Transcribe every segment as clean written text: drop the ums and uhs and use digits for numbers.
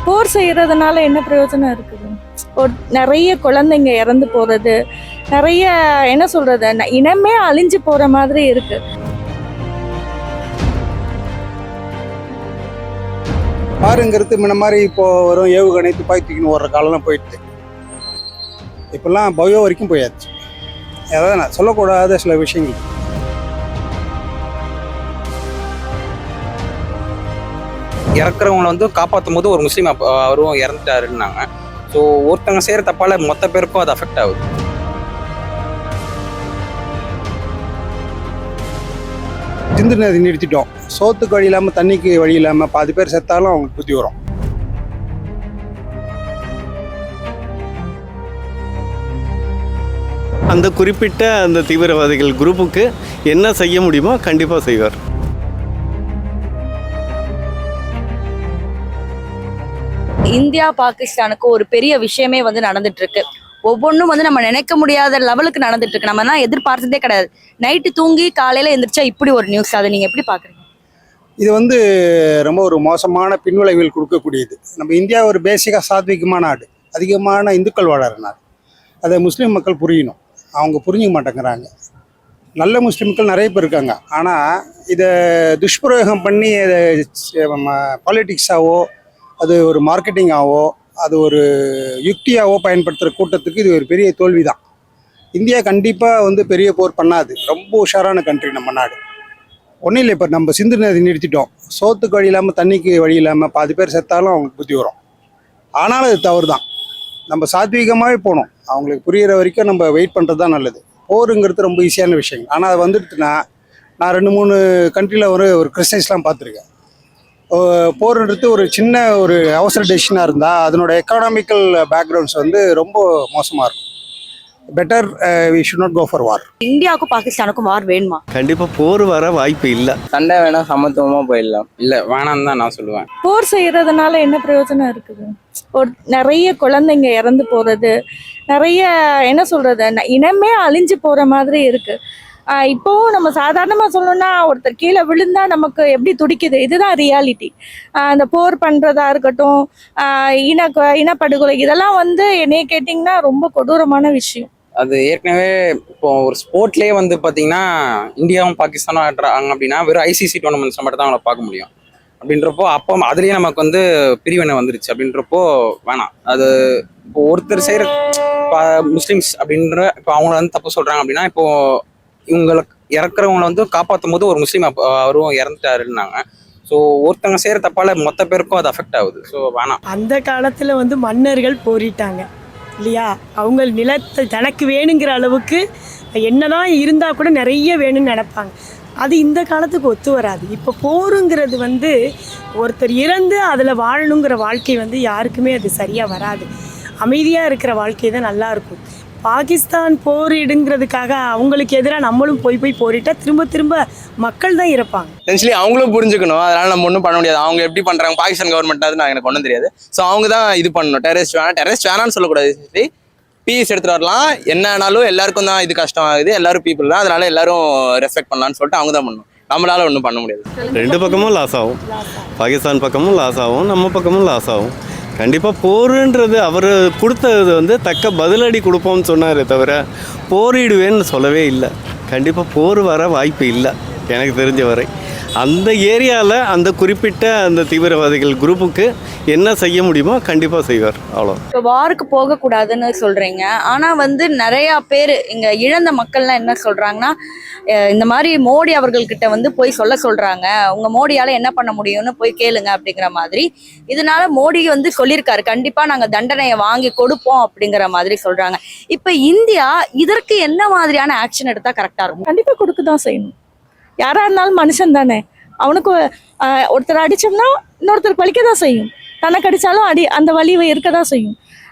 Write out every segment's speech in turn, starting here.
போர் செய்யறதுனால என்ன பிரயோஜனம் இருக்குது? நிறைய குழந்தைங்க இறந்து போறது, நிறைய என்ன சொல்றது, இனமே அழிஞ்சு போற மாதிரி இருக்கு. பாருங்கிறது முன்ன மாதிரி இப்போ வரும் ஏவுகணை துப்பாக்கி தூக்கின்னு ஓடுற காலம்லாம் போயிட்டு இப்பெல்லாம் பயோ வரைக்கும் போயாச்சு. அதாவது நான் சொல்லக்கூடாத சில விஷயங்கள். இறக்குறவங்களை வந்து காப்பாற்றும் போது ஒரு முஸ்லீம் அவரும் இறந்துட்டாருன்னாங்க. ஸோ ஒருத்தவங்க செய்கிற தப்பால மொத்த பேருக்கும் அது அஃபெக்ட் ஆகுது. சிந்து நதி நிறுத்திட்டோம், சோத்துக்கு வழி இல்லாமல் தண்ணிக்கு வழி இல்லாமல் பாதி பேர் செத்தாலும் அவங்களுக்கு புத்தி வரும். அந்த குறிப்பிட்ட அந்த தீவிரவாதிகள் குரூப்புக்கு என்ன செய்ய முடியுமோ கண்டிப்பாக செய்வார். இந்தியா பாகிஸ்தானுக்கு ஒரு பெரிய விஷயமே வந்து நடந்துட்டு இருக்கு. ஒவ்வொன்றும் வந்து நம்ம நினைக்க முடியாத லெவலுக்கு நடந்துட்டு இருக்கு. நம்ம தான் எதிர்பார்த்ததே கிடையாது. நைட்டு தூங்கி காலையில எந்திரிச்சா இப்படி ஒரு நியூஸ். அதை நீங்க எப்படி பாக்குறீங்க? இது வந்து ரொம்ப ஒரு மோசமான பின்விளைவுகள் கொடுக்கக்கூடியது. நம்ம இந்தியா ஒரு பேசிக்காக சாத்விகமான நாடு, அதிகமான இந்துக்கள் வாழற நாடு. அதை முஸ்லீம் மக்கள் புரியணும். அவங்க புரிஞ்சிக்க மாட்டேங்கிறாங்க. நல்ல முஸ்லீம்கள் நிறைய பேர் இருக்காங்க. ஆனால் இதை துஷ்பிரயோகம் பண்ணி அதை பாலிட்டிக்ஸாவோ அது ஒரு மார்க்கெட்டிங்காவோ அது ஒரு யுக்தியாவோ பயன்படுத்துகிற கூட்டத்துக்கு இது ஒரு பெரிய தோல்வி தான். இந்தியா கண்டிப்பாக வந்து பெரிய போர் பண்ணாது. ரொம்ப உஷாரான கண்ட்ரி நம்ம நாடு. ஒன்றும் இல்லை, இப்போ நம்ம சிந்து நதி நிறுத்திட்டோம், சோத்துக்கு வழி இல்லாமல் தண்ணிக்கு வழி இல்லாமல் பாதி பேர் செத்தாலும் அவங்களுக்கு புத்தி வரும். ஆனாலும் அது தவறு தான். நம்ம சாத்வீகமாகவே போகணும். அவங்களுக்கு புரிகிற வரைக்கும் நம்ம வெயிட் பண்ணுறது தான் நல்லது. போருங்கிறது ரொம்ப ஈஸியான விஷயம். ஆனால் அது வந்துடுச்சுன்னா, நான் 2-3 கண்ட்ரியில் ஒரு கிறிஸ்டியன்ஸ்லாம் பார்த்துருக்கேன். போர்ன்றது ஒரு சின்ன ஒரு அவசர டெசிஷனாக இருந்தால் அதனோட எக்கனாமிக்கல் பேக்ரவுண்ட்ஸ் வந்து ரொம்ப மோசமாக இருக்கும். Better we should not go for war. இந்தியாவுக்கும் பாகிஸ்தானுக்கும் வார் வேணுமா? கண்டிப்பாக போர் வர வாய்ப்பு இல்லை. சண்டை வேணா சமத்துவமாக போயிடலாம். இல்லை வேணான்னு தான் நான் சொல்லுவேன். போர் செய்யறதுனால என்ன பிரயோஜனம் இருக்குது? நிறைய குழந்தைங்க இறந்து போறது, நிறைய என்ன சொல்றது, இனமே அழிஞ்சு போற மாதிரி இருக்கு. இப்போவும் நம்ம சாதாரணமா சொல்லணும்னா, ஒருத்தர் கீழே விழுந்தா நமக்கு எப்படி துடிக்குது, இதுதான் ரியாலிட்டி. அந்த போர் பண்றதா இருக்கட்டும், இனப்படுகொலை, இதெல்லாம் வந்து என்னைய கேட்டிங்கன்னா ரொம்ப கொடூரமான விஷயம். அது ஏற்கனவே இப்போ ஒரு ஸ்போர்ட்லேயே வந்து பார்த்தீங்கன்னா இந்தியாவும் பாகிஸ்தானும் ஆடுறாங்க அப்படின்னா வெறும் ஐசிசி டோர்னமெண்ட்ஸில் மட்டும் தான் அவங்கள பார்க்க முடியும். அப்படின்றப்போ அப்போ அதுலேயே நமக்கு வந்து பிரிவினை வந்துருச்சு. அப்படின்றப்போ வேணாம். அது இப்போ ஒருத்தர் செய்கிற முஸ்லீம்ஸ் அப்படின்ற இப்போ அவங்கள வந்து தப்பு சொல்கிறாங்க அப்படின்னா, இப்போது இவங்களுக்கு இறக்குறவங்களை வந்து காப்பாற்றும் போது ஒரு முஸ்லீம் அவரும் இறந்துட்டாருன்னாங்க. ஸோ ஒருத்தவங்க செய்கிற தப்பால மொத்த பேருக்கும் அது அஃபெக்ட் ஆகுது. ஸோ வேணாம். அந்த காலத்தில் வந்து மன்னர்கள் போரிட்டாங்க இல்லையா? அவங்க நிலத்தை தனக்கு வேணுங்கிற அளவுக்கு என்னதான் இருந்தால் கூட நிறைய வேணும்னு நினைப்பாங்க. அது இந்த காலத்துக்கு ஒத்து வராது. இப்போ போருங்கிறது வந்து ஒருத்தர் இறந்து அதில் வாழணுங்கிற வாழ்க்கை வந்து யாருக்குமே அது சரியாக வராது. அமைதியாக இருக்கிற வாழ்க்கை தான் நல்லாயிருக்கும். பாகிஸ்தான் போரிடுங்கிறதுக்காக அவங்களுக்கு எதிராக நம்மளும் போய் போரிட்டா திரும்ப திரும்ப மக்கள் தான் இறப்பாங்க. ஆக்சுவலி அவங்களும் புரிஞ்சுக்கணும். அதனால் நம்ம ஒன்றும் பண்ண முடியாது. அவங்க எப்படி பண்ணுறாங்க, பாகிஸ்தான் கவர்மெண்ட் அது நான் எனக்கு ஒன்றும் தெரியாது. ஸோ அவங்க தான் இது பண்ணணும். டெரரிஸ்ட் வேணான்னு சொல்லக்கூடாது. பீஸ் எடுத்துகிட்டு வரலாம். என்னன்னாலும் எல்லாருக்கும் தான் இது கஷ்டம் ஆகுது. எல்லாரும் பீப்புள் தான். அதனால எல்லாரும் ரெஸ்பெக்ட் பண்ணலான்னு சொல்லிட்டு அவங்க தான் பண்ணணும். நம்மளால ஒன்றும் பண்ண முடியாது. 2 பக்கமும் லாஸ் ஆகும். பாகிஸ்தான் பக்கமும் லாஸ் ஆகும், நம்ம பக்கமும் லாஸ் ஆகும். கண்டிப்பாக போருன்றது அவர் கொடுத்தது வந்து தக்க பதிலடி கொடுப்போம்னு சொன்னாரே தவிர போரிடுவேன்னு சொல்லவே இல்லை. கண்டிப்பாக போர் வர வாய்ப்பு இல்லை எனக்கு தெரிஞ்ச வரை. அந்த ஏரியாவில் அந்த குறிப்பிட்ட அந்த தீவிரவாதிகள் குரூப்புக்கு என்ன செய்ய முடியுமோ கண்டிப்பாக செய்வார். அவ்வளோ. இப்போ வாருக்கு போகக்கூடாதுன்னு சொல்கிறீங்க. ஆனால் வந்து நிறையா பேர் இங்கே இழந்த மக்கள்லாம் என்ன சொல்கிறாங்கன்னா, இந்த மாதிரி மோடி அவர்கள்கிட்ட வந்து போய் சொல்கிறாங்க, உங்கள் மோடியால் என்ன பண்ண முடியும்னு போய் கேளுங்க அப்படிங்கிற மாதிரி. இதனால மோடி வந்து சொல்லியிருக்காரு, கண்டிப்பாக நாங்கள் தண்டனையை வாங்கி கொடுப்போம் அப்படிங்கிற மாதிரி சொல்கிறாங்க. இப்போ இந்தியா இதற்கு என்ன மாதிரியான ஆக்ஷன் எடுத்தால் கரெக்டாக இருக்கும்? கண்டிப்பா கொடுக்க தான் செய்யணும். யாரா இருந்தாலும் மனுஷன் தானே. அவனுக்கு ஒருத்தர் அடிச்சோம்னா இன்னொருத்தருக்கு வலிக்க தான் செய்யும். தனக்கு அடித்தாலும் அந்த வலி இருக்க தான் செய்யும்.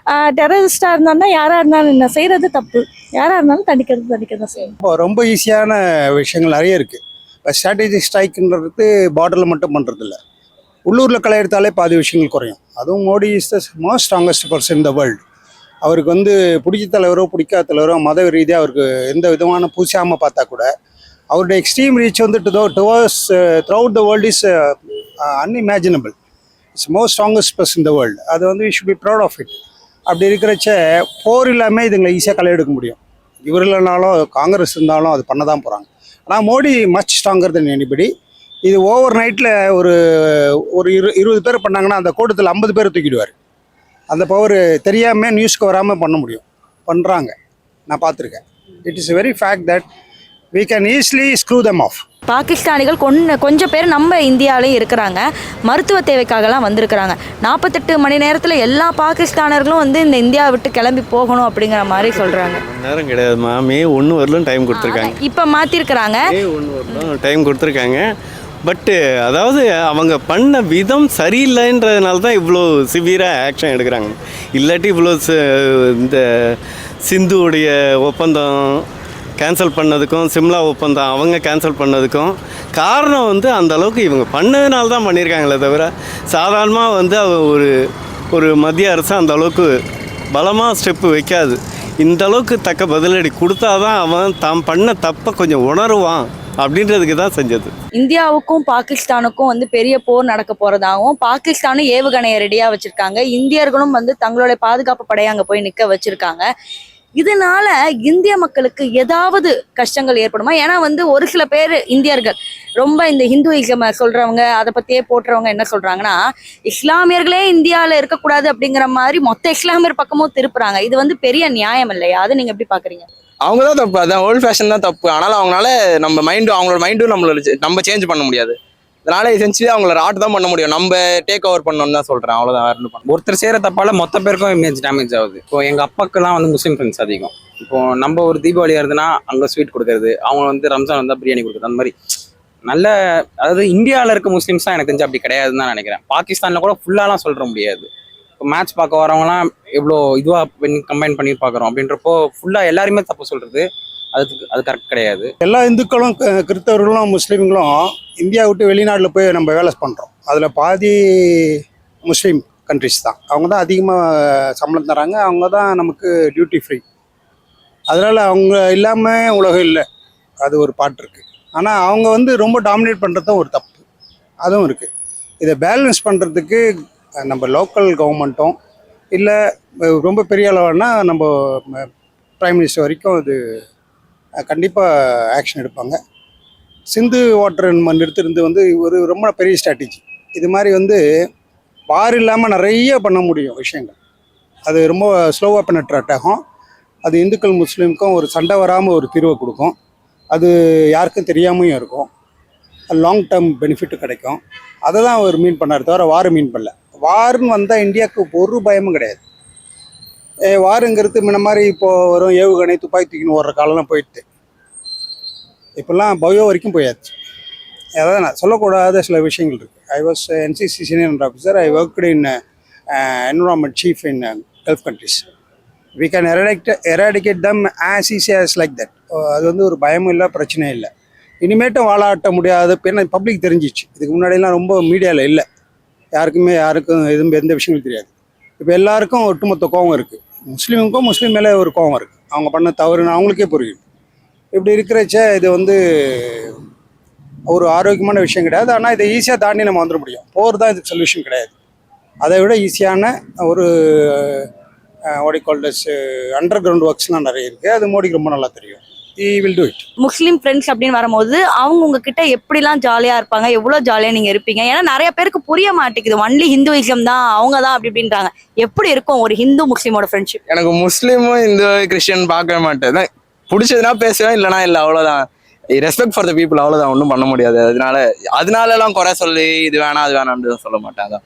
டெரரிஸ்டாக இருந்தாலும் யாராக இருந்தாலும் என்ன செய்கிறது தப்பு. யாராக இருந்தாலும் தண்டிக்க தான் செய்யும். ரொம்ப ஈஸியான விஷயங்கள் நிறைய இருக்குது. இப்போ ஸ்ட்ராட்டஜிக் ஸ்ட்ரைக்குன்றது பார்டரில் மட்டும் பண்ணுறதில்ல, உள்ளூரில் களை எடுத்தாலே பாதி விஷயங்கள் குறையும். அதுவும் Modi is the most strongest person in the world. அவருக்கு வந்து பிடிச்ச தலைவரோ பிடிக்காத தலைவரோ மத ரீதியாக அவருக்கு எந்த விதமான பூசாமல் பார்த்தா கூட அவருடைய எக்ஸ்ட்ரீம் ரீச் வந்து throughout the world is unimaginable. It's most strongest purse in the world. அது வந்து we should be proud of it. அப்படி இருக்கிறச்ச போர் இல்லாமல் இதுங்களை ஈஸியாக களை எடுக்க முடியும். இவர் இல்லைனாலும் காங்கிரஸ் இருந்தாலும் அது பண்ண தான் போகிறாங்க. ஆனால் மோடி மச் ஸ்ட்ராங்கர் தென் எனிபடி. இது ஓவர் நைட்டில் ஒரு ஒரு 20 பேர் பண்ணாங்கன்னா அந்த கூட்டத்தில் 50 பேர் தூக்கிடுவார். அந்த பவர் தெரியாமல் நியூஸ்க்கு வராமல் பண்ண முடியும். பண்ணுறாங்க, நான் பார்த்துருக்கேன். It is very fact that we can easily screw them off. பாகிஸ்தானிகள் கொஞ்சம் பேர் நம்ம இந்தியாவிலையும் இருக்கிறாங்க, மருத்துவ தேவைக்காகலாம் வந்திருக்கிறாங்க. 48 மணி நேரத்தில் எல்லா பாகிஸ்தானர்களும் வந்து இந்த இந்தியாவை விட்டு கிளம்பி போகணும் அப்படிங்கிற மாதிரி சொல்கிறாங்க. நேரம் கிடையாதுமா, மே 1 வரலும் டைம் கொடுத்துருக்காங்க. இப்போ மாற்றிருக்கிறாங்க, மே 1 வரலும் டைம் கொடுத்துருக்காங்க. பட்டு அதாவது அவங்க பண்ண விதம் சரியில்லைன்றதுனால தான் இவ்வளோ சிவியராக ஆக்ஷன் எடுக்கிறாங்க. இல்லாட்டி இவ்வளோ இந்த சிந்துவுடைய ஒப்பந்தம் கேன்சல் பண்ணதுக்கும் சிம்லா ஒப்பந்தம் அவங்க கேன்சல் பண்ணதுக்கும் காரணம் வந்து அந்த அளவுக்கு இவங்க பண்ணதுனால தான் பண்ணியிருக்காங்களே தவிர சாதாரணமாக வந்து ஒரு மத்திய அரசு அந்த அளவுக்கு பலமாக ஸ்டெப்பு வைக்காது. இந்த அளவுக்கு தக்க பதிலடி கொடுத்தா தான் அவன் தாம் பண்ண தப்பை கொஞ்சம் உணருவான் அப்படின்றதுக்கு தான் செஞ்சது. இந்தியாவுக்கும் பாகிஸ்தானுக்கும் வந்து பெரிய போர் நடக்க போறதாகவும், பாகிஸ்தானும் ஏவுகணையை ரெடியா வச்சிருக்காங்க, இந்தியர்களும் வந்து தங்களுடைய பாதுகாப்பு படையை அங்க போய் நிக்க வச்சிருக்காங்க. இதனால இந்திய மக்களுக்கு ஏதாவது கஷ்டங்கள் ஏற்படுமா? ஏன்னா வந்து ஒரு சில பேர் இந்தியர்கள் ரொம்ப இந்த ஹிந்துயிசம் சொல்றவங்க, அதை பத்தியே போட்டுறவங்க என்ன சொல்றாங்கன்னா, இஸ்லாமியர்களே இந்தியாவில் இருக்கக்கூடாது அப்படிங்கிற மாதிரி மொத்த இஸ்லாமியர் பக்கமும் திருப்புறாங்க. இது வந்து பெரிய நியாயம் இல்லையா? அதை நீங்க எப்படி பாக்குறீங்க? அவங்க தான் தப்பு, அதான் ஓல்டு ஃபேஷன் தான் தப்பு. ஆனாலும் அவங்களால அவங்களோட மைண்டும் நம்ம சேஞ்ச் பண்ண முடியாது. அதனால எசென்சியலி அவங்கள ஆட் தான் பண்ண முடியும். நம்ம டேக் ஓவர் பண்ணணும்னு தான் சொல்றேன், அவ்வளோதான். வேற பண்ண ஒருத்தர் செய்கிற தப்பால மொத்த பேருக்கும் இமேஜ் டேமேஜ் ஆகுது. இப்போ எங்கள் அப்பாக்கெல்லாம் வந்து முஸ்லீம் ஃப்ரெண்ட்ஸ் அதிகம். இப்போ நம்ம ஒரு தீபாவளி வருதுன்னா அங்கே ஸ்வீட் கொடுக்கறது, அவங்க வந்து ரம்ஜான் வந்தால் பிரியாணி கொடுக்குறது, அந்த மாதிரி நல்ல, அதாவது இந்தியாவில் இருக்க முஸ்லீம்ஸ் தான் எனக்கு தெரிஞ்சு அப்படி கிடையாதுன்னு தான் நினைக்கிறேன். பாகிஸ்தானில் கூட ஃபுல்லாலாம் சொல்ல முடியாது. இப்போ மேட்ச் பார்க்க வரவங்கலாம் எவ்வளோ இதுவாக கம்பைன் பண்ணி பார்க்குறோம் அப்படின்றப்போ ஃபுல்லாக எல்லாருமே தப்பு சொல்கிறது அது கரெக்ட் கிடையாது. எல்லா இந்துக்களும் கிறிஸ்தவர்களும் முஸ்லீம்களும் இந்தியா விட்டு வெளிநாட்டில் போய் நம்ம வேலை பண்ணுறோம். அதில் பாதி முஸ்லீம் கண்ட்ரிஸ் தான். அவங்க தான் அதிகமாக சம்பளம் தராங்க, அவங்க தான் நமக்கு டியூட்டி ஃப்ரீ. அதனால் அவங்க இல்லாமல் உலகம் இல்லை, அது ஒரு பாட்டு இருக்குது. ஆனால் அவங்க வந்து ரொம்ப டாமினேட் பண்ணுறதும் ஒரு தப்பு, அதுவும் இருக்குது. இதை பேலன்ஸ் பண்ணுறதுக்கு நம்ம லோக்கல் கவர்மெண்ட்டும் இல்லை ரொம்ப பெரிய அளவுனா நம்ம ப்ரைம் மினிஸ்டர் வரைக்கும் அது கண்டிப்பாக ஆக்ஷன் எடுப்பாங்க. சிந்து வாட்டர் நிறுத்துறது வந்து ஒரு ரொம்ப பெரிய ஸ்ட்ராட்டஜி. இது மாதிரி வந்து வார் இல்லாமல் நிறைய பண்ண முடியும் விஷயங்கள். அது ரொம்ப ஸ்லோவாக பெனட்ரேட் ஆகும். அது இந்துக்கள் முஸ்லீமுக்கும் ஒரு சண்டை வராமல் ஒரு தீர்வை கொடுக்கும். அது யாருக்கும் தெரியாமையும் இருக்கும். லாங் டேர்ம் பெனிஃபிட் கிடைக்கும். அதை தான் அவர் மீன் பண்ணார், தவிர வார் மீன் பண்ணல. வார்னு வந்தால் இந்தியாவுக்கு ஒரு பயமும் கிடையாது. வாருங்கிறது முன்ன மாதிரி இப்போது வரும் ஏவுகணை துப்பாக்கி தூக்கின்னு ஓடுற காலம்லாம் போயிடுது. இப்போல்லாம் பயோ வரைக்கும் போயாச்சு. அதாவது நான் சொல்லக்கூடாத சில விஷயங்கள் இருக்குது. I was NCC senior officer. I worked in environment chief in Gulf countries. We can eradicate them as easy as like that. அது வந்து ஒரு பயமும் இல்லை, பிரச்சனையும் இல்லை. இனிமேட்டும் வாழாட்ட முடியாது. ஏன்னா பப்ளிக் தெரிஞ்சிச்சு. இதுக்கு முன்னாடியெல்லாம் ரொம்ப மீடியாவில் இல்லை, யாருக்கும் எதுவும் எந்த விஷயங்களும் தெரியாது. இப்போ எல்லாருக்கும் ஒட்டுமொத்த கோவம் இருக்குது. முஸ்லீம் மேலே ஒரு கோவம் இருக்குது. அவங்க பண்ண தவறுன்னு அவங்களுக்கே புரியும். இப்படி இருக்கிறச்ச இது வந்து ஒரு ஆரோக்கியமான விஷயம் கிடையாது. ஆனால் இதை ஈஸியாக தாண்டி நம்ம வந்துட முடியும். போர் தான் இதுக்கு சொல்யூஷன் கிடையாது. அதை விட ஈஸியான ஒரு அண்டர் கிரவுண்ட் ஒர்க்ஸ்லாம் நிறைய இருக்குது. அது மோடிக்கு ரொம்ப நல்லா தெரியும். he will do it. Muslim friends அப்படின்னு வரும்போது அவங்க உங்ககிட்ட எப்படிலாம் ஜாலியா இருப்பாங்க, எவ்வளவு ஜாலியா நீங்க இருப்பீங்க? ஏன்னா நிறைய பேருக்கு புரிய மாட்டேங்குது, ஒன்லி ஹிந்துவிசம் தான், அவங்க தான் அப்படி அப்படின்றாங்க. எப்படி இருக்கும் ஒரு ஹிந்து முஸ்லீமோட ஃப்ரெண்ட்ஷிப்? எனக்கு முஸ்லீமும் இந்து கிறிஸ்டியன் பார்க்கவே மாட்டேன். பிடிச்சதுன்னா பேசுவேன், இல்லைனா இல்லை, அவ்வளோதான். ரெஸ்பெக்ட் ஃபார் த பீப்புள், அவ்வளோதான். ஒன்றும் பண்ண முடியாது. அதனாலலாம் குறை சொல்லி இது வேணாம் அது வேணாம்னு சொல்ல மாட்டேன். அதான்